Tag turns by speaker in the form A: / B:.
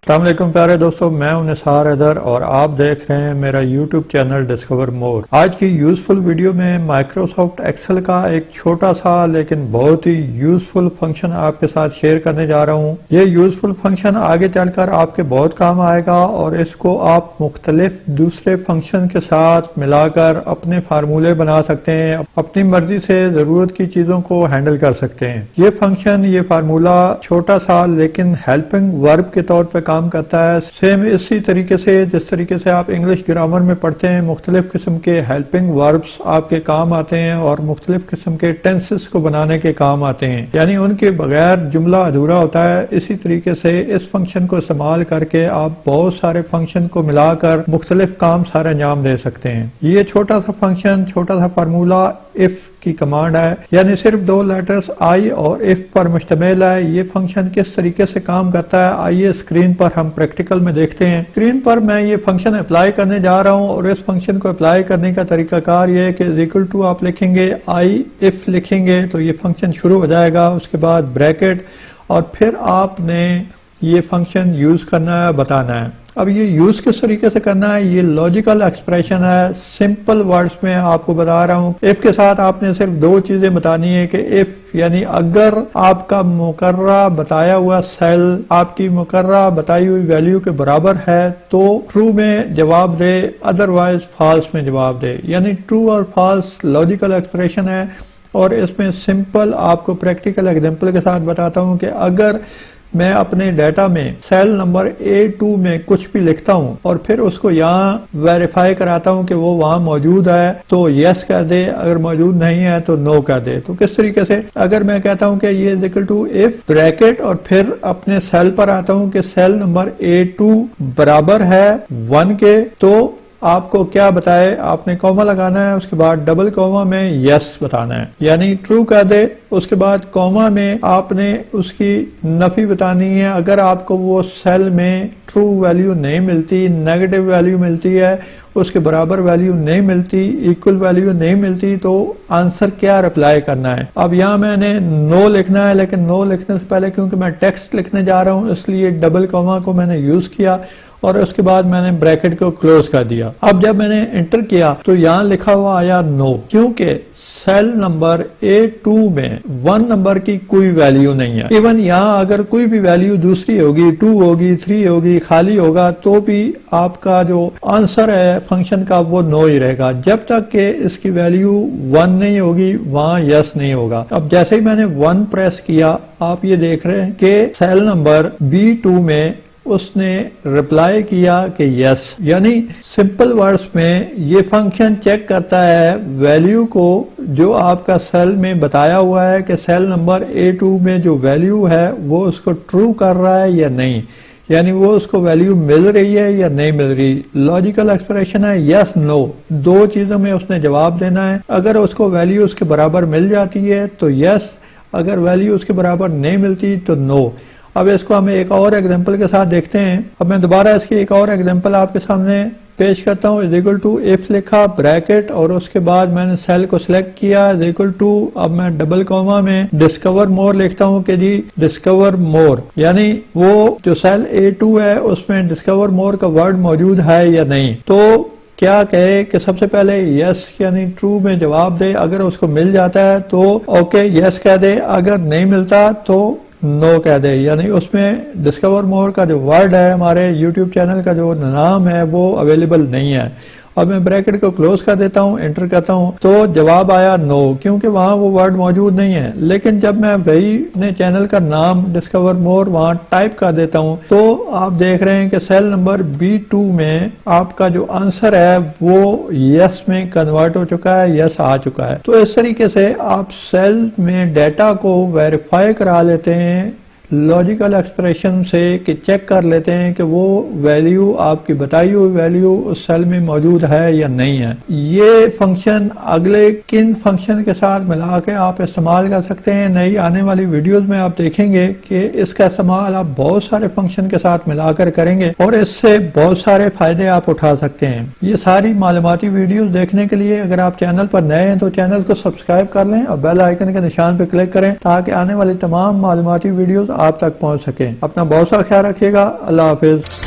A: السلام علیکم پیارے دوستو، میں ہوں نثار حیدر اور آپ دیکھ رہے ہیں میرا یوٹیوب چینل ڈسکور مور۔ آج کی یوزفل ویڈیو میں مائکروسافٹ ایکسل کا ایک چھوٹا سا لیکن بہت ہی یوزفل فنکشن آپ کے ساتھ شیئر کرنے جا رہا ہوں۔ یہ یوزفل فنکشن آگے چل کر آپ کے بہت کام آئے گا اور اس کو آپ مختلف دوسرے فنکشن کے ساتھ ملا کر اپنے فارمولے بنا سکتے ہیں، اپنی مرضی سے ضرورت کی چیزوں کو ہینڈل کر سکتے ہیں۔ یہ فنکشن، یہ فارمولا چھوٹا سا لیکن ہیلپنگ ورب کے طور پہ کام کرتا ہے، سیم اسی طریقے سے جس طریقے سے آپ انگلش گرامر میں پڑھتے ہیں مختلف قسم کے ہیلپنگ وربس آپ کے کام آتے ہیں اور مختلف قسم کے ٹینسز کو بنانے کے کام آتے ہیں، یعنی ان کے بغیر جملہ ادھورا ہوتا ہے۔ اسی طریقے سے اس فنکشن کو استعمال کر کے آپ بہت سارے فنکشن کو ملا کر مختلف کام سارے انجام دے سکتے ہیں۔ یہ چھوٹا سا فنکشن، چھوٹا سا فارمولا if کی کمانڈ ہے، یعنی صرف دو لیٹرز I اور if پر مشتمل ہے۔ یہ فنکشن کس طریقے سے کام کرتا ہے آئیے اسکرین پر ہم پریکٹیکل میں دیکھتے ہیں۔ اسکرین پر میں یہ فنکشن اپلائی کرنے جا رہا ہوں اور اس فنکشن کو اپلائی کرنے کا طریقہ کار یہ ہے کہ equal to آپ لکھیں گے I if لکھیں گے تو یہ فنکشن شروع ہو جائے گا، اس کے بعد بریکٹ، اور پھر آپ نے یہ فنکشن یوز کرنا ہے، بتانا ہے۔ اب یہ یوز کس طریقے سے کرنا ہے، یہ لاجیکل ایکسپریشن ہے، سمپل ورڈز میں آپ کو بتا رہا ہوں۔ if کے ساتھ آپ نے صرف دو چیزیں بتانی ہے کہ if یعنی اگر آپ کا مقررہ بتایا ہوا سیل آپ کی مقررہ بتائی ہوئی ویلیو کے برابر ہے تو ٹرو میں جواب دے، ادروائز فالس میں جواب دے، یعنی ٹرو اور فالس لاجیکل ایکسپریشن ہے۔ اور اس میں سمپل آپ کو پریکٹیکل ایگزامپل کے ساتھ بتاتا ہوں کہ اگر میں اپنے ڈیٹا میں سیل نمبر A2 میں کچھ بھی لکھتا ہوں اور پھر اس کو یہاں ویریفائی کراتا ہوں کہ وہ وہاں موجود ہے تو یس کہہ دے، اگر موجود نہیں ہے تو نو کہہ دے۔ تو کس طریقے سے اگر میں کہتا ہوں کہ یہ equal to if بریکٹ اور پھر اپنے سیل پر آتا ہوں کہ سیل نمبر A2 برابر ہے 1 کے، تو آپ کو کیا بتائے، آپ نے کوما لگانا ہے، اس کے بعد ڈبل کوما میں یس بتانا ہے، یعنی ٹرو کہہ دے۔ اس کے بعد کوما میں آپ نے اس کی نفی بتانی ہے، اگر آپ کو وہ سیل میں ٹرو ویلیو نہیں ملتی، نیگیٹو ویلیو ملتی ہے، اس کے برابر ویلیو نہیں ملتی، ایکول ویلیو نہیں ملتی، تو آنسر کیا رپلائی کرنا ہے۔ اب یہاں میں نے نو لکھنا ہے، لیکن نو لکھنے سے پہلے کیونکہ میں ٹیکسٹ لکھنے جا رہا ہوں اس لیے ڈبل کوما کو میں نے یوز کیا اور اس کے بعد میں نے بریکٹ کو کلوز کر دیا۔ اب جب میں نے انٹر کیا تو یہاں لکھا ہوا آیا نو، کیونکہ سیل نمبر A2 میں 1 نمبر کی کوئی ویلیو نہیں ہے۔ ایون یہاں اگر کوئی بھی ویلیو دوسری ہوگی، 2 ہوگی، 3 ہوگی، خالی ہوگا تو بھی آپ کا جو آنسر ہے فنکشن کا وہ نو ہی رہے گا، جب تک کہ اس کی ویلیو 1 نہیں ہوگی وہاں یس نہیں ہوگا۔ اب جیسے ہی میں نے 1 پریس کیا آپ یہ دیکھ رہے ہیں کہ سیل نمبر B2 میں اس نے رپلائی کیا کہ یس، یعنی سمپل ورڈز میں یہ فنکشن چیک کرتا ہے ویلیو کو جو آپ کا سیل میں بتایا ہوا ہے کہ سیل نمبر A2 میں جو ویلیو ہے وہ اس کو ٹرو کر رہا ہے یا نہیں، یعنی وہ اس کو ویلیو مل رہی ہے یا نہیں مل رہی۔ لاجیکل ایکسپریشن ہے یس نو، دو چیزوں میں اس نے جواب دینا ہے۔ اگر اس کو ویلیو اس کے برابر مل جاتی ہے تو یس، اگر ویلیو اس کے برابر نہیں ملتی تو نو۔ اب اس کو ہم ایک اور ایگزامپل کے ساتھ دیکھتے ہیں۔ اب میں دوبارہ اس کی ایک اور ایگزامپل آپ کے سامنے پیش کرتا ہوں۔ equal to if لکھا بریکٹ اور اس کے بعد میں نے سیل کو سلیکٹ کیا equal to، اب میں ڈبل کوما میں ڈسکور مور لکھتا ہوں کہ جی ڈسکور مور، یعنی وہ جو سیل A2 ہے اس میں ڈسکور مور کا ورڈ موجود ہے یا نہیں۔ تو کیا کہے کہ سب سے پہلے یس یعنی ٹرو میں جواب دے، اگر اس کو مل جاتا ہے تو اوکے یس کہہ دے، اگر نہیں ملتا تو نو کہہ دے، یعنی اس میں ڈسکور مور کا جو ورڈ ہے ہمارے یوٹیوب چینل کا جو نام ہے وہ اویلیبل نہیں ہے۔ اب میں بریکٹ کو کلوز کر دیتا ہوں، انٹر کرتا ہوں تو جواب آیا نو، کیونکہ وہاں وہ ورڈ موجود نہیں ہے۔ لیکن جب میں وہی اپنے چینل کا نام ڈسکور مور وہاں ٹائپ کر دیتا ہوں تو آپ دیکھ رہے ہیں کہ سیل نمبر B2 میں آپ کا جو آنسر ہے وہ یس میں کنورٹ ہو چکا ہے، یس آ چکا ہے۔ تو اس طریقے سے آپ سیل میں ڈیٹا کو ویریفائی کرا لیتے ہیں لاجیکل ایکسپریشن سے، کہ چیک کر لیتے ہیں کہ وہ ویلیو آپ کی بتائی ہوئی ویلیو اس سیل میں موجود ہے یا نہیں ہے۔ یہ فنکشن اگلے کن فنکشن کے ساتھ ملا کے آپ استعمال کر سکتے ہیں، نئی آنے والی ویڈیوز میں آپ دیکھیں گے کہ اس کا استعمال آپ بہت سارے فنکشن کے ساتھ ملا کر کریں گے اور اس سے بہت سارے فائدے آپ اٹھا سکتے ہیں۔ یہ ساری معلوماتی ویڈیوز دیکھنے کے لیے اگر آپ چینل پر نئے ہیں تو چینل کو سبسکرائب کر لیں اور بیل آئیکن کے نشان پہ کلک کریں تاکہ آنے والی تمام معلوماتی ویڈیوز آپ تک پہنچ سکیں۔ اپنا بہت سا خیال رکھیے گا۔ اللہ حافظ۔